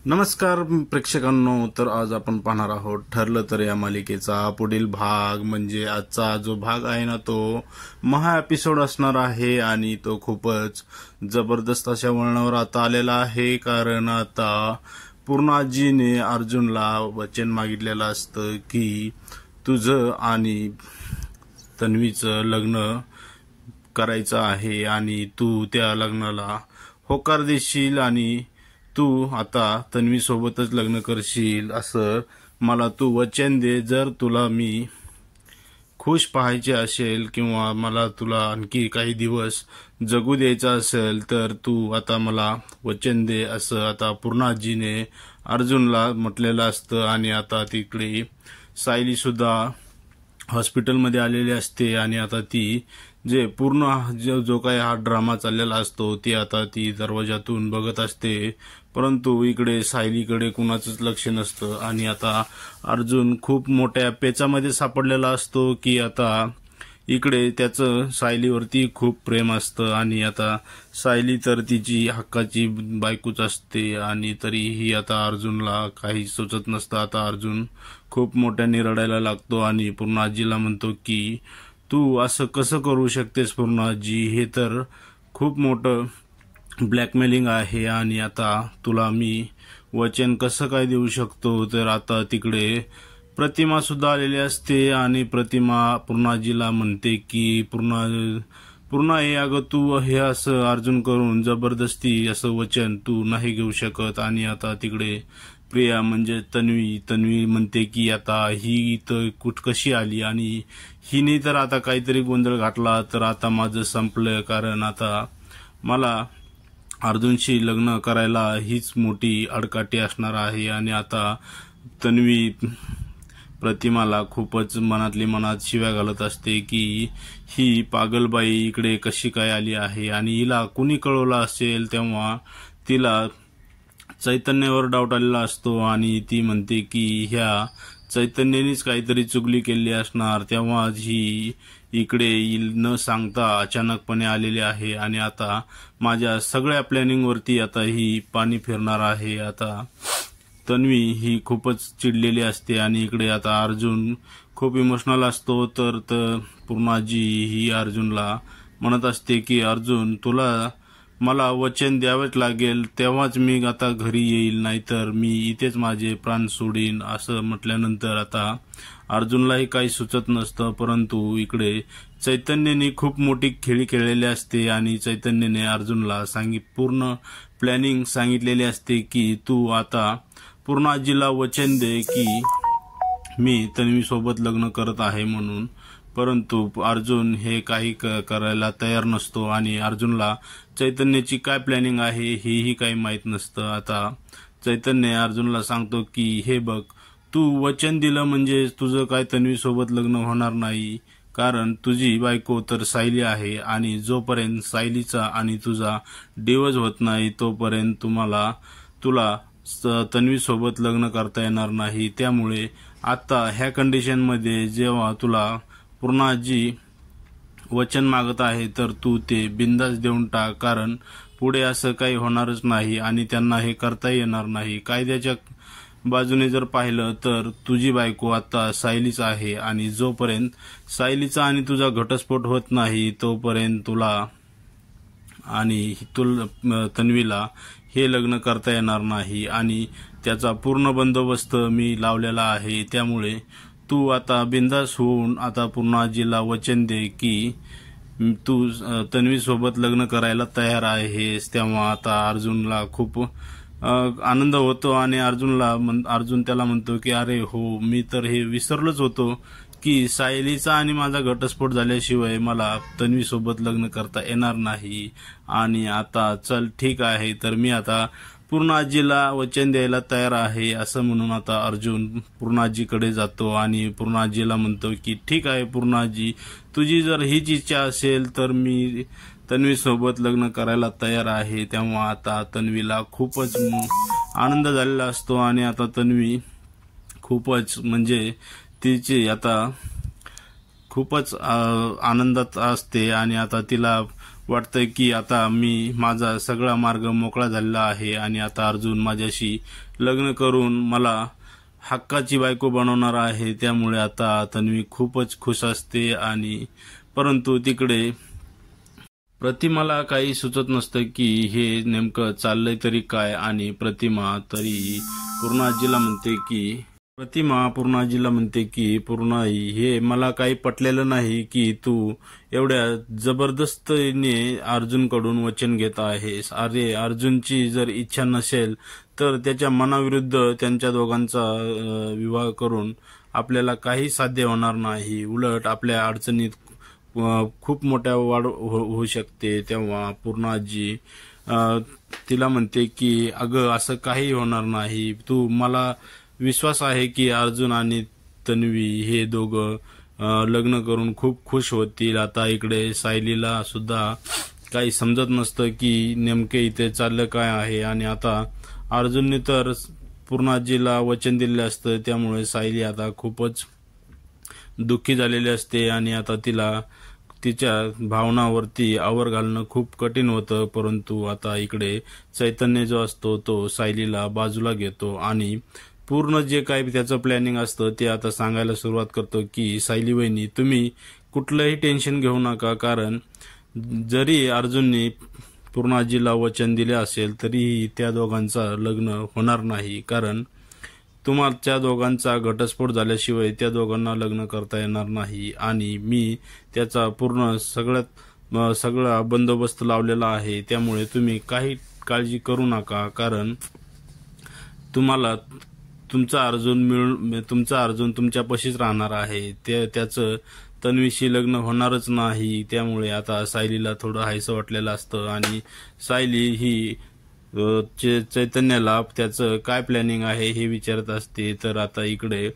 नमस्कार प्रेक्षकांनो, तर आज आपण पाहणार आहोत ठरलं तर या मालिकेचा पुढील भाग. म्हणजे आजचा जो भाग आहे ना तो महा एपिसोड असणार आहे आणि तो खूपच जबरदस्त अशा वळणावर आता आलेला आहे. कारण आता पूर्णाजीने अर्जुनला वचन मागितलेलं असतं की तुझं आणि तन्वीचं लग्न करायचं आहे आणि तू त्या लग्नाला होकार देशील आणि तू आता तन्वी सोबतच लग्न करशील असं मला तू वचन दे. जर तुला मी खुश पाहायचे असेल किंवा मला तुला आणखी काही दिवस जगू द्यायचा असेल तर तू आता मला वचन दे असं आता पूर्णाजीने अर्जुनला म्हटलेलं असतं. आणि आता तिकडे सायली सुद्धा हॉस्पिटलमध्ये आलेली असते आणि आता ती जे पूर्ण जो काही हा ड्रामा चाललेला असतो ती आता ती दरवाजातून बघत असते. परंतु इकडे सायलीकडे कुणाचंच लक्ष नसतं आणि आता अर्जुन खूप मोठ्या पेचामध्ये सापडलेला असतो की आता इकडे त्याचं सायलीवरती खूप प्रेम असतं आणि आता सायली तर तिची हक्काची बायकोच असते आणि तरीही आता अर्जुनला काही सुचत नसतं. आता अर्जुन खूप मोठ्याने रडायला लागतो आणि पूर्णाजीला म्हणतो की तू असं कसं करू शकतेस पूर्णाजी, हे तर खूप मोठं ब्लॅकमेलिंग आहे आणि आता तुला मी वचन कसं काय देऊ शकतो. तर आता तिकडे प्रतिमा सुद्धा आलेली असते आणि प्रतिमा पूर्णाजीला म्हणते की पूर्ण हे अगं तू हे असं अर्जुन करून जबरदस्ती असं वचन तू नाही घेऊ शकत. आणि आता तिकडे प्रिया म्हणजे तन्वी म्हणते की आता ही इथं कशी आली आणि हिने तर आता काहीतरी गोंधळ घातला तर आता माझं संपलं. कारण आता मला अर्जुनशी लग्न करायला हीच मोठी अडकाठी असणार आहे. आणि आता तन्वी प्रतिमाला खूपच मनातली मनात शिव्या घालत असते की ही पागलबाई इकडे कशी काय आली आहे आणि हिला कुणी कळवलं असेल. तेव्हा तिला चैतन्यावर डाऊट आलेला असतो आणि ती म्हणते की ह्या चैतन्यानेच काहीतरी चुगली केली असणार, तेव्हा ही इकडे न सांगता अचानकपणे आलेली आहे आणि आता माझ्या सगळ्या प्लॅनिंगवरती आता ही पाणी फिरणार आहे. आता तन्वी ही खूपच चिडलेली असते आणि इकडे आता अर्जुन खूप इमोशनल असतो. तर पूर्णाजी ही अर्जुनला म्हणत असते की अर्जुन तुला मला वचन द्यावेच लागेल तेव्हाच मी आता घरी येईल, नाहीतर मी इथेच माझे प्राण सोडीन. असं म्हटल्यानंतर आता अर्जुनलाही काही सुचत नसतं. परंतु इकडे चैतन्याने खूप मोठी खेळी खेळलेली असते आणि चैतन्याने अर्जुनला पूर्ण प्लॅनिंग सांगितलेली असते की तू आता पूर्णाजीला वचन दे की मी तन्वी सोबत लग्न करत आहे म्हणून. परंतु अर्जुन हे काही करायला तयार नसतो आणि अर्जुनला चैतन्याची काय प्लॅनिंग आहे हेही काही माहीत नसतं. आता चैतन्य अर्जुनला सांगतो की हे बघ, तू वचन दिलं म्हणजे तुझं काय तन्वी सोबत लग्न होणार नाही. कारण तुझी बायको तर सायली आहे आणि जोपर्यंत सायलीचा आणि तुझा डिवोर्स होत नाही तोपर्यंत तुला तन्वी सोबत लग्न करता येणार नाही. त्यामुळे आता ह्या कंडिशनमध्ये जेव्हा तुला पूर्णाजी वचन मागत आहे तर तू ते बिंदास देऊन टाक. कारण पुढे असं काही होणारच नाही आणि त्यांना हे करता येणार नाही. कायद्याच्या बाजूने जर पाहिलं तर तुझी बायको आता सायलीच आहे आणि जोपर्यंत सायलीचा आणि तुझा घटस्फोट होत नाही तोपर्यंत तुला आणि तन्वीला हे लग्न करता येणार नाही आणि त्याचा पूर्ण बंदोबस्त मी लावलेला आहे. त्यामुळे तू आता बिंदास होऊन आता पूर्णाजीला वचन दे की तू तन्वी सोबत लग्न करायला तयार आहेस. तेव्हा आता अर्जुनला खूप आनंद होतो आणि अर्जुन त्याला म्हणतो की अरे हो, मी तर हे विसरलोच होतो की सायलीचा आणि माझा घटस्फोट झाल्याशिवाय मला तन्वी सोबत लग्न करता येणार नाही. आणि आता चल ठीक आहे, तर मी आता पूर्णाजीला वचन द्यायला तयार आहे असं म्हणून आता अर्जुन पूर्णाजीकडे जातो आणि पूर्णाजीला म्हणतो की ठीक आहे पूर्णाजी, तुझी जर हीच इच्छा असेल तर मी तन्वी सोबत लग्न करायला तयार आहे. तेव्हा आता तन्वीला खूपच आनंद झालेला असतो आणि आता तन्वी खूपच म्हणजे तिची आता खूपच आनंदात असते आणि आता तिला वाटतंय की आता माझा सगळा मार्ग मोकळा झालेला आहे आणि आता अर्जुन माझ्याशी लग्न करून मला हक्काची बायको बनवणार आहे। त्यामुळे आता तन्वी खूपच खुश असते आणि परंतु तिकडे प्रतिमाला काही सुचत नसतं की हे नेमकं चाललंय तरी काय। आणि प्रतिमा पूर्णाजीला म्हणते की पूर्णाई, हे मला काही पटलेलं नाही की तू एवढ्या जबरदस्तीने अर्जुनकडून वचन घेत आहेस। अरे, अर्जुनची जर इच्छा नसेल तर त्याच्या मनाविरुद्ध त्यांच्या दोघांचा विवाह करून आपल्याला काही साध्य होणार नाही, उलट आपल्या अडचणीत खूप मोठ्या वाढ होऊ शकते। तेव्हा पूर्णाजी तिला म्हणते की अगं, असं काही होणार नाही, मला विश्वास आहे की अर्जुन आणि तन्वी हे दोघं लग्न करून खूप खुश होतील। आता इकडे सायलीला सुद्धा काही समजत नसतं की नेमके इथे चाललं काय आहे आणि आता अर्जुनने तर पूर्णाजीला वचन दिले असतं, त्यामुळे सायली आता खूपच दुःखी झालेली असते आणि आता तिला तिच्या भावनावरती आवर घालणं खूप कठीण होतं। परंतु आता इकडे चैतन्य जो असतो तो सायलीला बाजूला घेतो आणि पूर्ण जे काही त्याचं प्लॅनिंग असतं ते आता सांगायला सुरुवात करतो की सायली वहिनी, तुम्ही कुठलंही टेन्शन घेऊ नका, कारण जरी अर्जुनने पूर्णाजीला वचन दिले असेल तरीही त्या दोघांचा लग्न होणार नाही, कारण तुमच्या दोघांचा घटस्फोट झाल्याशिवाय त्या दोघांना लग्न करता येणार नाही आणि मी त्याचा पूर्ण सगळा बंदोबस्त लावलेला आहे। त्यामुळे तुम्ही काही काळजी करू नका, कारण तुमचा अर्जुन तुमच्यापाशीच राहणार आहे, त्याचं तन्वीशी लग्न होणारच नाही। त्यामुळे आता सायलीला थोडं हायसं वाटलेलं असतं आणि सायली ही चैतन्याला त्याचं काय प्लॅनिंग आहे हे विचारत असते। तर आता इकडे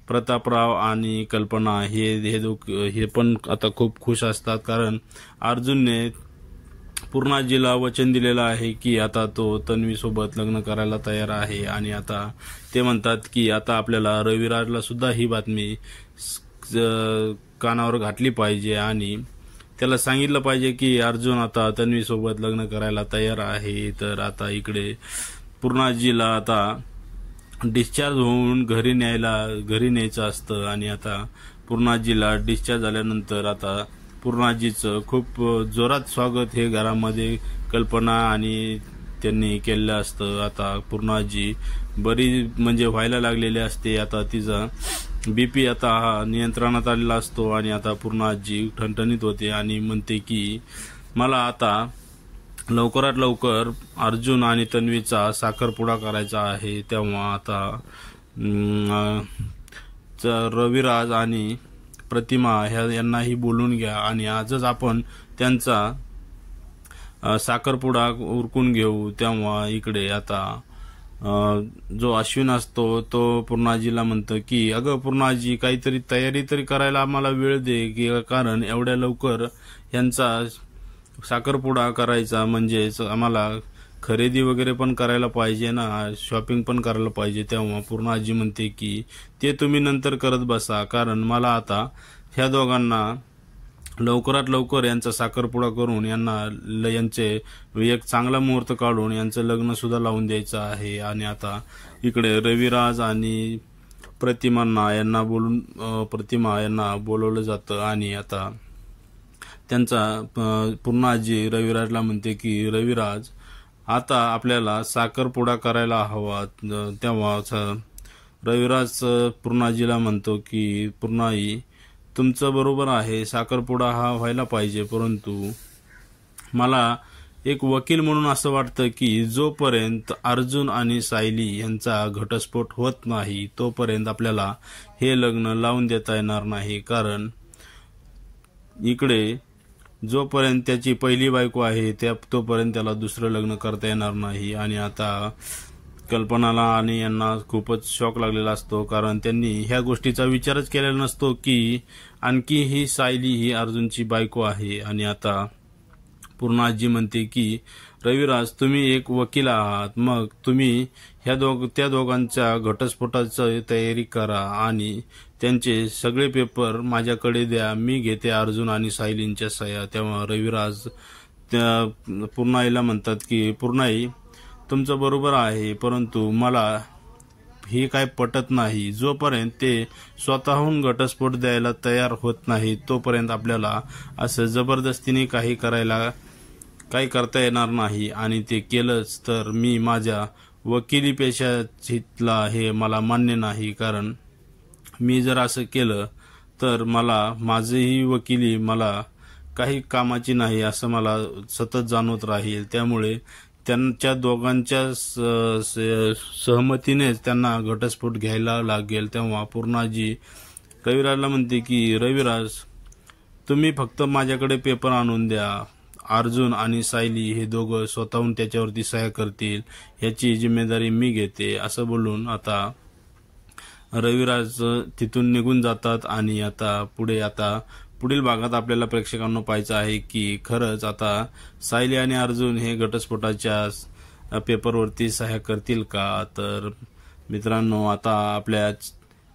प्रतापराव आणि कल्पना हे पण आता खूप खुश असतात, कारण अर्जुनने पूर्णाजीला वचन दिलेलं आहे की आता तो तन्वी सोबत लग्न करायला तयार आहे। आणि आता ते म्हणतात की आता आपल्याला रविराजला सुद्धा ही बातमी कानावर घातली पाहिजे आणि त्याला सांगितलं पाहिजे की अर्जुन आता तन्वी सोबत लग्न करायला तयार आहे। तर आता इकडे पूर्णाजीला आता डिस्चार्ज होऊन घरी न्यायचं असतं आणि आता पूर्णाजीला डिस्चार्ज झाल्यानंतर आता पूर्णाजीचं खूप जोरात स्वागत हे घरामध्ये कल्पना आणि त्यांनी केलेलं असतं। आता पूर्णाजी बरी म्हणजे व्हायला लागलेली असते, आता तिचा बीपी आता नियंत्रणात आलेला असतो आणि आता पूर्णाजी ठणठणीत होते आणि म्हणते की मला आता लवकरात लवकर अर्जुन आणि तन्वीचा साखरपुडा करायचा आहे। तेव्हा आता रविराज आणि प्रतिमा यांनाही बोलून घ्या आणि आजच आपण त्यांचा साखरपुडा उरकून घेऊ। तेव्हा इकडे आता जो अश्विन असतो तो पूर्णाजीला म्हणतो की अगं पूर्णाजी, काहीतरी तयारी तरी करायला आम्हाला वेळ दे, कारण एवढ्या लवकर यांचा साखरपुडा करायचा म्हणजेच आम्हाला खरेदी वगैरे पण करायला पाहिजे ना, शॉपिंग पण करायला पाहिजे। तेव्हा पूर्णाजी म्हणते की ते तुम्ही नंतर करत बसा, कारण मला आता ह्या दोघांना लवकरात लवकर यांचा साखरपुडा करून यांचे एक चांगला मुहूर्त काढून यांचं लग्न सुद्धा लावून द्यायचं आहे। आणि आता इकडे रविराज आणि प्रतिमा यांना बोलवलं जातं आणि आता त्यांचा पूर्णाजी रविराजला म्हणते की रविराज, आता आपल्याला साखरपुडा करायला हवा। तेव्हा रविराज पूर्णाजीला म्हणतो की पूर्णाई, तुमचं बरोबर आहे, साखरपुडा हा व्हायला पाहिजे, परंतु मला एक वकील म्हणून असं वाटतं की जोपर्यंत अर्जुन आणि सायली यांचा घटस्फोट होत नाही तोपर्यंत आपल्याला हे लग्न लावून देता येणार नाही, कारण इकडे जोपर्यंत त्याची पहिली बायको आहे तोपर्यंत त्याला दुसरं लग्न करता येणार नाही। आणि आता कल्पनाला आणि यांना खूपच शॉक लागलेला असतो, कारण त्यांनी ह्या गोष्टीचा विचारच केलेला नसतो की आणखी ही सायली ही अर्जुनची बायको आहे। आणि आता पूर्णाजी म्हणते की रविराज, तुम्ही एक वकील आहात, मग तुम्ही त्या दोघांच्या घटस्फोटाची तयारी करा आणि त्यांचे सगळे पेपर माझ्याकडे द्या, मी घेते अर्जुन आणि सायलींच्या सह्या। तेव्हा रविराज पूर्णाईला म्हणतात की पूर्णाई तुमचं बरोबर आहे, परंतु मला ही काय पटत नाही. जोपर्यंत ते स्वतःहून घटस्फोट द्यायला तयार होत नाही तोपर्यंत आपल्याला असं जबरदस्तीने काही करता येणार नाही. आणि ते केलंच तर मी माझ्या वकिली पेशातला हे मला मान्य नाही. कारण मी जर असं केलं तर माझीही वकिली मला काही कामाची नाही असं मला सतत जाणवत राहील. त्यामुळे त्यांच्या दोघांच्या सहमतीनेच त्यांना घटस्फोट घ्यायला लागेल. तेव्हा पूर्णाजी रविराजला म्हणते की रविराज, तुम्ही फक्त माझ्याकडे पेपर आणून द्या. अर्जुन आणि सायली हे दोघं स्वतःहून त्याच्यावरती सह्या करतील, याची जिम्मेदारी मी घेते. असं बोलून आता रविराज तिथून निघून जातात. आणि आता पुढील भागात आपल्याला प्रेक्षकांना पाहायचं आहे की खरंच आता सायली आणि अर्जुन हे घटस्फोटाच्या पेपरवरती सह्या करतील का. तर मित्रांनो, आता आपल्या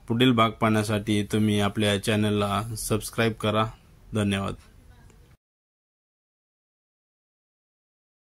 पुढील भाग पाहण्यासाठी तुम्ही आपल्या चॅनलला सबस्क्राईब करा. धन्यवाद.